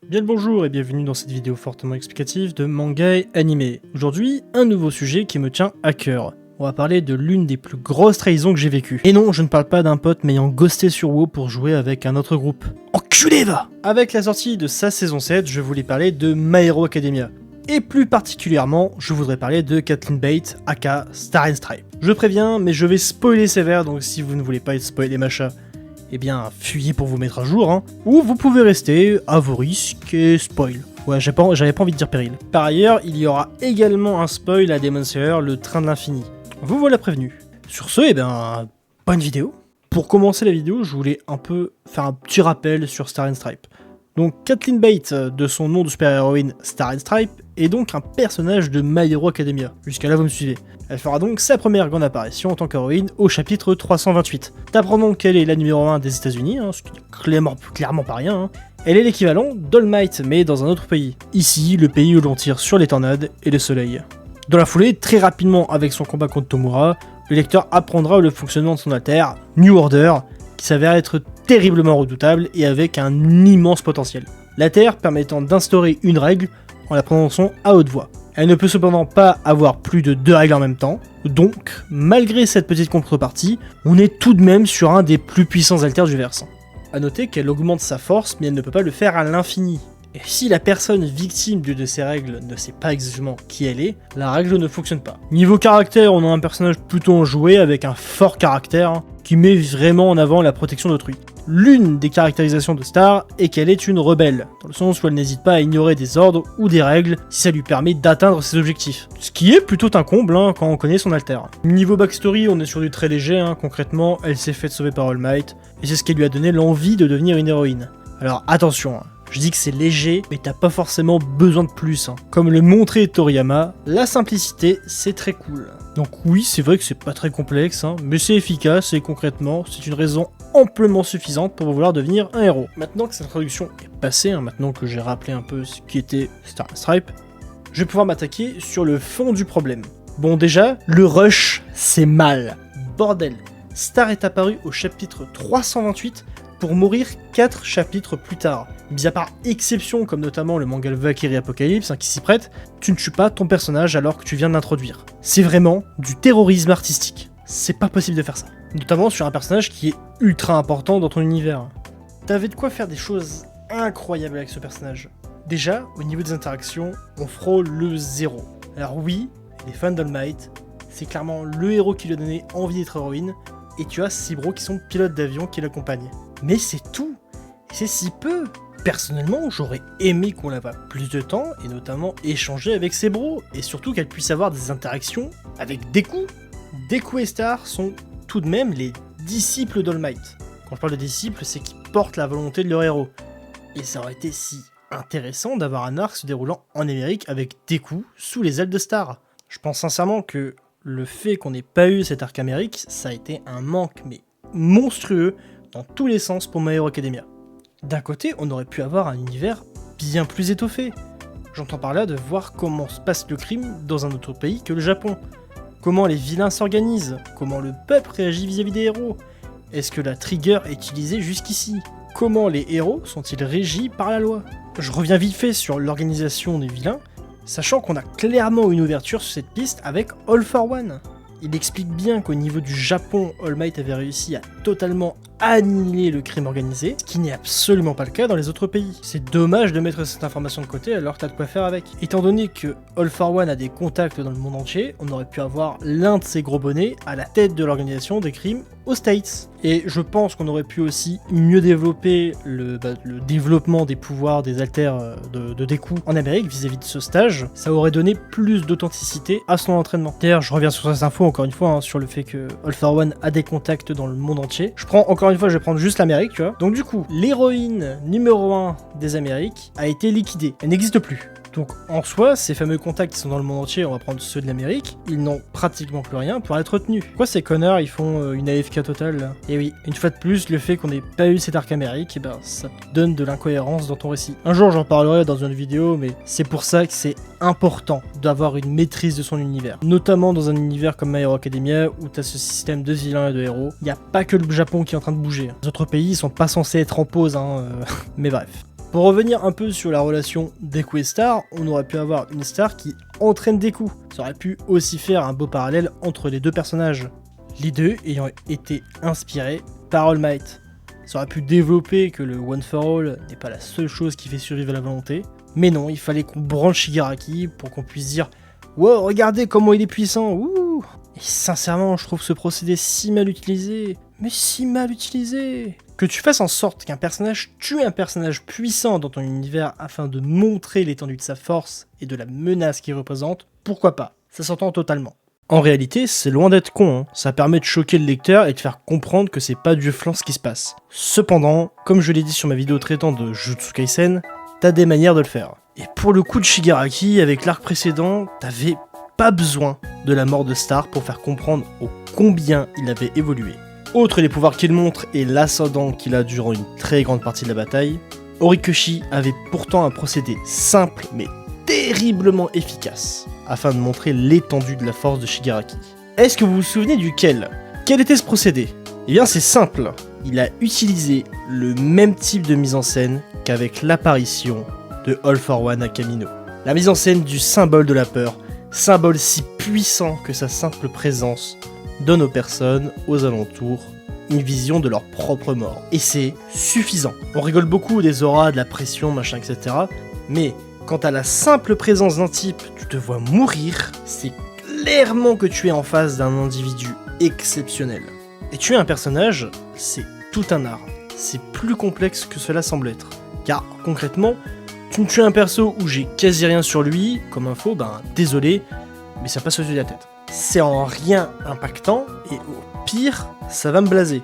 Bien le bonjour et bienvenue dans cette vidéo fortement explicative de manga et animé. Aujourd'hui, un nouveau sujet qui me tient à cœur. On va parler de l'une des plus grosses trahisons que j'ai vécues. Et non, je ne parle pas d'un pote m'ayant ghosté sur WoW pour jouer avec un autre groupe. Enculé va! Avec la sortie de sa saison 7, je voulais parler de My Hero Academia. Et plus particulièrement, je voudrais parler de Caitlin Bate, aka Star and Stripe. Je préviens, mais je vais spoiler sévère, donc si vous ne voulez pas être spoilé machin, eh bien, fuyez pour vous mettre à jour, hein. Ou vous pouvez rester à vos risques et spoil. Ouais, j'avais pas envie de dire péril. Par ailleurs, il y aura également un spoil à Demon Slayer, le train de l'infini. Vous voilà prévenu. Sur ce, eh bien, bonne vidéo. Pour commencer la vidéo, je voulais un peu faire un petit rappel sur Star and Stripe. Donc, Caitlin Bate, de son nom de super-héroïne Star and Stripe, est donc un personnage de My Hero Academia. Jusqu'à là, vous me suivez. Elle fera donc sa première grande apparition en tant qu'héroïne au chapitre 328. T'apprends donc qu'elle est la numéro 1 des États-Unis, hein, ce qui est clairement pas rien. Hein. Elle est l'équivalent d'All Might, mais dans un autre pays. Ici, le pays où l'on tire sur les tornades et le soleil. Dans la foulée, très rapidement avec son combat contre Tomura, le lecteur apprendra le fonctionnement de son alter, New Order, qui s'avère être terriblement redoutable et avec un immense potentiel. L'alter permettant d'instaurer une règle en la prononçant à haute voix. Elle ne peut cependant pas avoir plus de 2 règles en même temps, donc, malgré cette petite contrepartie, on est tout de même sur un des plus puissants alters du versant. A noter qu'elle augmente sa force, mais elle ne peut pas le faire à l'infini. Et si la personne victime d'une de ces règles ne sait pas exactement qui elle est, la règle ne fonctionne pas. Niveau caractère, on a un personnage plutôt enjoué avec un fort caractère, hein, qui met vraiment en avant la protection d'autrui. L'une des caractérisations de Star est qu'elle est une rebelle, dans le sens où elle n'hésite pas à ignorer des ordres ou des règles si ça lui permet d'atteindre ses objectifs. Ce qui est plutôt un comble hein, quand on connaît son alter. Niveau backstory, on est sur du très léger, hein. Concrètement, elle s'est faite sauver par All Might, et c'est ce qui lui a donné l'envie de devenir une héroïne. Alors attention, hein. Je dis que c'est léger, mais t'as pas forcément besoin de plus. Hein. Comme le montrait Toriyama, la simplicité, c'est très cool. Donc oui, c'est vrai que c'est pas très complexe, hein, mais c'est efficace et concrètement, c'est une raison amplement suffisante pour vouloir devenir un héros. Maintenant que cette introduction est passée, hein, maintenant que j'ai rappelé un peu ce qui était Star and Stripe, je vais pouvoir m'attaquer sur le fond du problème. Bon déjà, le rush, c'est mal. Bordel. Star est apparu au chapitre 328 pour mourir 4 chapitres plus tard. Mis à part exception, comme notamment le manga Valkyrie Apocalypse, hein, qui s'y prête, tu ne tues pas ton personnage alors que tu viens de l'introduire. C'est vraiment du terrorisme artistique. C'est pas possible de faire ça. Notamment sur un personnage qui est ultra important dans ton univers. T'avais de quoi faire des choses incroyables avec ce personnage. Déjà, au niveau des interactions, on frôle le zéro. Alors oui, les fans d'All Might, c'est clairement le héros qui lui a donné envie d'être héroïne, et tu as 6 bros qui sont pilotes d'avion qui l'accompagnent. Mais c'est tout, et c'est si peu. Personnellement, j'aurais aimé qu'on la voie plus de temps, et notamment échanger avec ses bros, et surtout qu'elle puisse avoir des interactions avec Deku. Deku et Star sont tout de même les disciples d'All Might. Quand je parle de disciples, c'est qu'ils portent la volonté de leur héros. Et ça aurait été si intéressant d'avoir un arc se déroulant en Amérique avec Deku sous les ailes de Star. Je pense sincèrement que le fait qu'on n'ait pas eu cet arc Amérique, ça a été un manque mais monstrueux dans tous les sens pour My Hero Academia. D'un côté, on aurait pu avoir un univers bien plus étoffé. J'entends par là de voir comment se passe le crime dans un autre pays que le Japon. Comment les vilains s'organisent, comment le peuple réagit vis-à-vis des héros. Est-ce que la trigger est utilisée jusqu'ici? Comment les héros sont-ils régis par la loi? Je reviens vite fait sur l'organisation des vilains, sachant qu'on a clairement une ouverture sur cette piste avec All for One. Il explique bien qu'au niveau du Japon, All Might avait réussi à totalement annihiler le crime organisé, ce qui n'est absolument pas le cas dans les autres pays. C'est dommage de mettre cette information de côté alors que t'as de quoi faire avec. Étant donné que All for One a des contacts dans le monde entier, on aurait pu avoir l'un de ces gros bonnets à la tête de l'organisation des crimes aux States. Et je pense qu'on aurait pu aussi mieux développer le développement des pouvoirs des alters de Deku en Amérique vis-à-vis de ce stage. Ça aurait donné plus d'authenticité à son entraînement. D'ailleurs, je reviens sur cette info encore une fois, hein, sur le fait que All for One a des contacts dans le monde entier. Encore une fois, je vais prendre juste l'Amérique, tu vois. Donc du coup, l'héroïne numéro 1 des Amériques a été liquidée. Elle n'existe plus. Donc en soi, ces fameux contacts qui sont dans le monde entier, on va prendre ceux de l'Amérique, ils n'ont pratiquement plus rien pour être retenus. Pourquoi ces connards ils font une AFK totale là? Et oui, une fois de plus, le fait qu'on n'ait pas eu cet arc Amérique, eh ben, ça te donne de l'incohérence dans ton récit. Un jour j'en parlerai dans une vidéo, mais c'est pour ça que c'est important d'avoir une maîtrise de son univers. Notamment dans un univers comme My Hero Academia où t'as ce système de vilains et de héros. Il n'y a pas que le Japon qui est en train de bouger. Les autres pays ils sont pas censés être en pause, hein, mais bref. Pour revenir un peu sur la relation Deku et Star, on aurait pu avoir une Star qui entraîne Deku. Ça aurait pu aussi faire un beau parallèle entre les deux personnages. Les deux ayant été inspirés par All Might. Ça aurait pu développer que le One for All n'est pas la seule chose qui fait survivre la volonté. Mais non, il fallait qu'on branche Shigaraki pour qu'on puisse dire « Wow, regardez comment il est puissant, ouh !» Et sincèrement, je trouve ce procédé si mal utilisé. Mais si mal utilisé. Que tu fasses en sorte qu'un personnage tue un personnage puissant dans ton univers afin de montrer l'étendue de sa force et de la menace qu'il représente, pourquoi pas? Ça s'entend totalement. En réalité, c'est loin d'être con, hein. Ça permet de choquer le lecteur et de faire comprendre que c'est pas du flan ce qui se passe. Cependant, comme je l'ai dit sur ma vidéo traitant de Jujutsu Kaisen, t'as des manières de le faire. Et pour le coup de Shigaraki, avec l'arc précédent, t'avais pas besoin de la mort de Star pour faire comprendre ô combien il avait évolué. Outre les pouvoirs qu'il montre et l'ascendant qu'il a durant une très grande partie de la bataille, Horikoshi avait pourtant un procédé simple mais terriblement efficace, afin de montrer l'étendue de la force de Shigaraki. Est-ce que vous vous souvenez duquel? Quel était ce procédé? Eh bien c'est simple, il a utilisé le même type de mise en scène qu'avec l'apparition de All for One à Kamino. La mise en scène du symbole de la peur, symbole si puissant que sa simple présence donne aux personnes aux alentours une vision de leur propre mort. Et c'est suffisant. On rigole beaucoup des auras, de la pression, machin, etc. Mais quand à la simple présence d'un type, tu te vois mourir, c'est clairement que tu es en face d'un individu exceptionnel. Et tuer un personnage, c'est tout un art. C'est plus complexe que cela semble être. Car concrètement, tu me tues un perso où j'ai quasi rien sur lui, comme info, ben désolé, mais ça passe au-dessus de la tête. C'est en rien impactant, et au pire, ça va me blaser.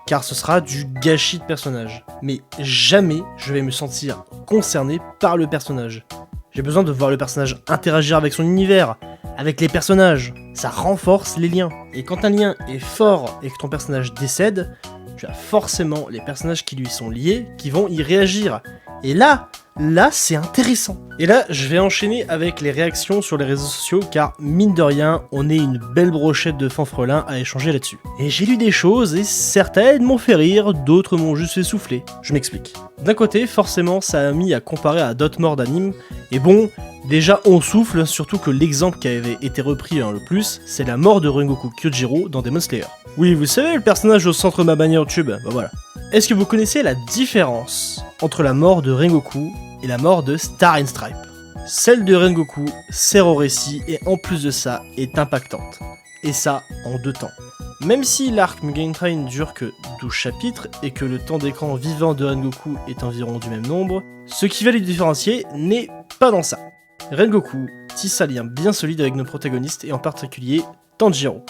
Car ce sera du gâchis de personnage. Mais jamais je vais me sentir concerné par le personnage. J'ai besoin de voir le personnage interagir avec son univers, avec les personnages. Ça renforce les liens. Et quand un lien est fort et que ton personnage décède, tu as forcément les personnages qui lui sont liés qui vont y réagir. Et là c'est intéressant. Et là, je vais enchaîner avec les réactions sur les réseaux sociaux, car mine de rien, on est une belle brochette de fanfrelins à échanger là-dessus. Et j'ai lu des choses, et certaines m'ont fait rire, d'autres m'ont juste fait souffler. Je m'explique. D'un côté, forcément, ça a mis à comparer à d'autres morts d'anime, et bon, déjà on souffle, surtout que l'exemple qui avait été repris le plus, c'est la mort de Rengoku Kyojiro dans Demon Slayer. Oui, vous savez, le personnage au centre de ma bannière YouTube, bah voilà. Est-ce que vous connaissez la différence entre la mort de Rengoku et la mort de Star and Stripe? Celle de Rengoku sert au récit et en plus de ça est impactante. Et ça en 2 temps. Même si l'arc Mugen Train dure que 12 chapitres et que le temps d'écran vivant de Rengoku est environ du même nombre, ce qui va les différencier n'est pas dans ça. Rengoku tisse un lien bien solide avec nos protagonistes et en particulier Tanjiro.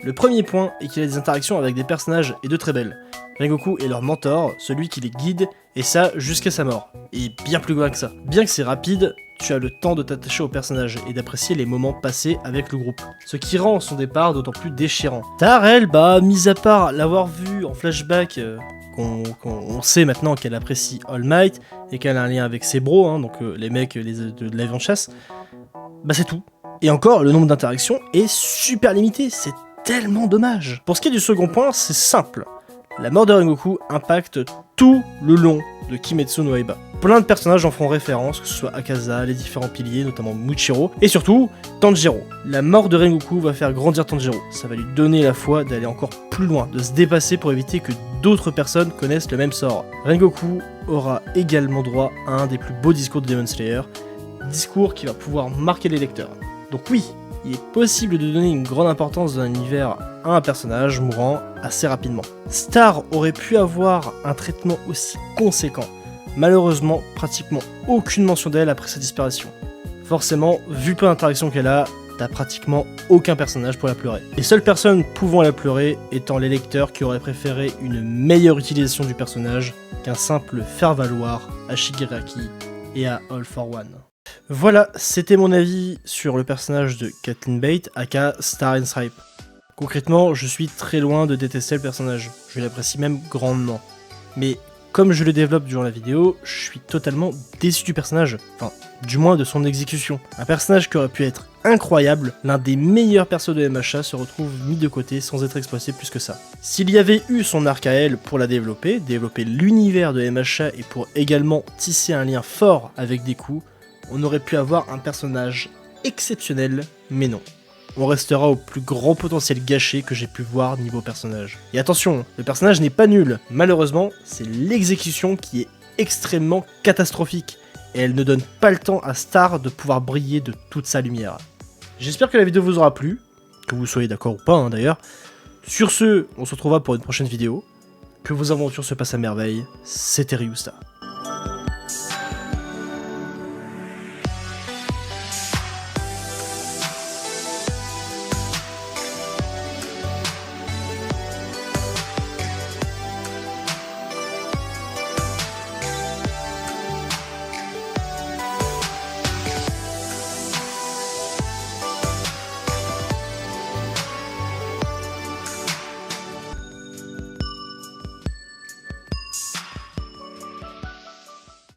Le premier point est qu'il a des interactions avec des personnages et de très belles. Rengoku est leur mentor, celui qui les guide, et ça jusqu'à sa mort. Et bien plus loin que ça. Bien que c'est rapide, tu as le temps de t'attacher au personnage et d'apprécier les moments passés avec le groupe. Ce qui rend son départ d'autant plus déchirant. Tare, elle, mis à part l'avoir vu en flashback, qu'on sait maintenant qu'elle apprécie All Might, et qu'elle a un lien avec ses bros, donc les mecs de l'avion de chasse, bah c'est tout. Et encore, le nombre d'interactions est super limité, c'est tellement dommage. Pour ce qui est du second point, c'est simple. La mort de Rengoku impacte tout le long de Kimetsu no Yaiba. Plein de personnages en font référence, que ce soit Akaza, les différents piliers, notamment Muichiro, et surtout Tanjiro. La mort de Rengoku va faire grandir Tanjiro, ça va lui donner la foi d'aller encore plus loin, de se dépasser pour éviter que d'autres personnes connaissent le même sort. Rengoku aura également droit à un des plus beaux discours de Demon Slayer, discours qui va pouvoir marquer les lecteurs. Donc oui, il est possible de donner une grande importance dans un univers à un personnage mourant assez rapidement. Star aurait pu avoir un traitement aussi conséquent. Malheureusement, pratiquement aucune mention d'elle après sa disparition. Forcément, vu peu d'interactions qu'elle a, t'as pratiquement aucun personnage pour la pleurer. Les seules personnes pouvant la pleurer étant les lecteurs qui auraient préféré une meilleure utilisation du personnage qu'un simple faire-valoir à Shigaraki et à All for One. Voilà, c'était mon avis sur le personnage de Caitlin Bate, aka Star and Stripe. Concrètement, je suis très loin de détester le personnage, je l'apprécie même grandement. Mais comme je le développe durant la vidéo, je suis totalement déçu du personnage, enfin, du moins de son exécution. Un personnage qui aurait pu être incroyable, l'un des meilleurs persos de MHA se retrouve mis de côté sans être exploité plus que ça. S'il y avait eu son arc à elle pour la développer l'univers de MHA et pour également tisser un lien fort avec Deku, on aurait pu avoir un personnage exceptionnel, mais non. On restera au plus grand potentiel gâché que j'ai pu voir niveau personnage. Et attention, le personnage n'est pas nul, malheureusement, c'est l'exécution qui est extrêmement catastrophique, et elle ne donne pas le temps à Star de pouvoir briller de toute sa lumière. J'espère que la vidéo vous aura plu, que vous soyez d'accord ou pas hein, d'ailleurs. Sur ce, on se retrouvera pour une prochaine vidéo. Que vos aventures se passent à merveille, c'était Ryusta.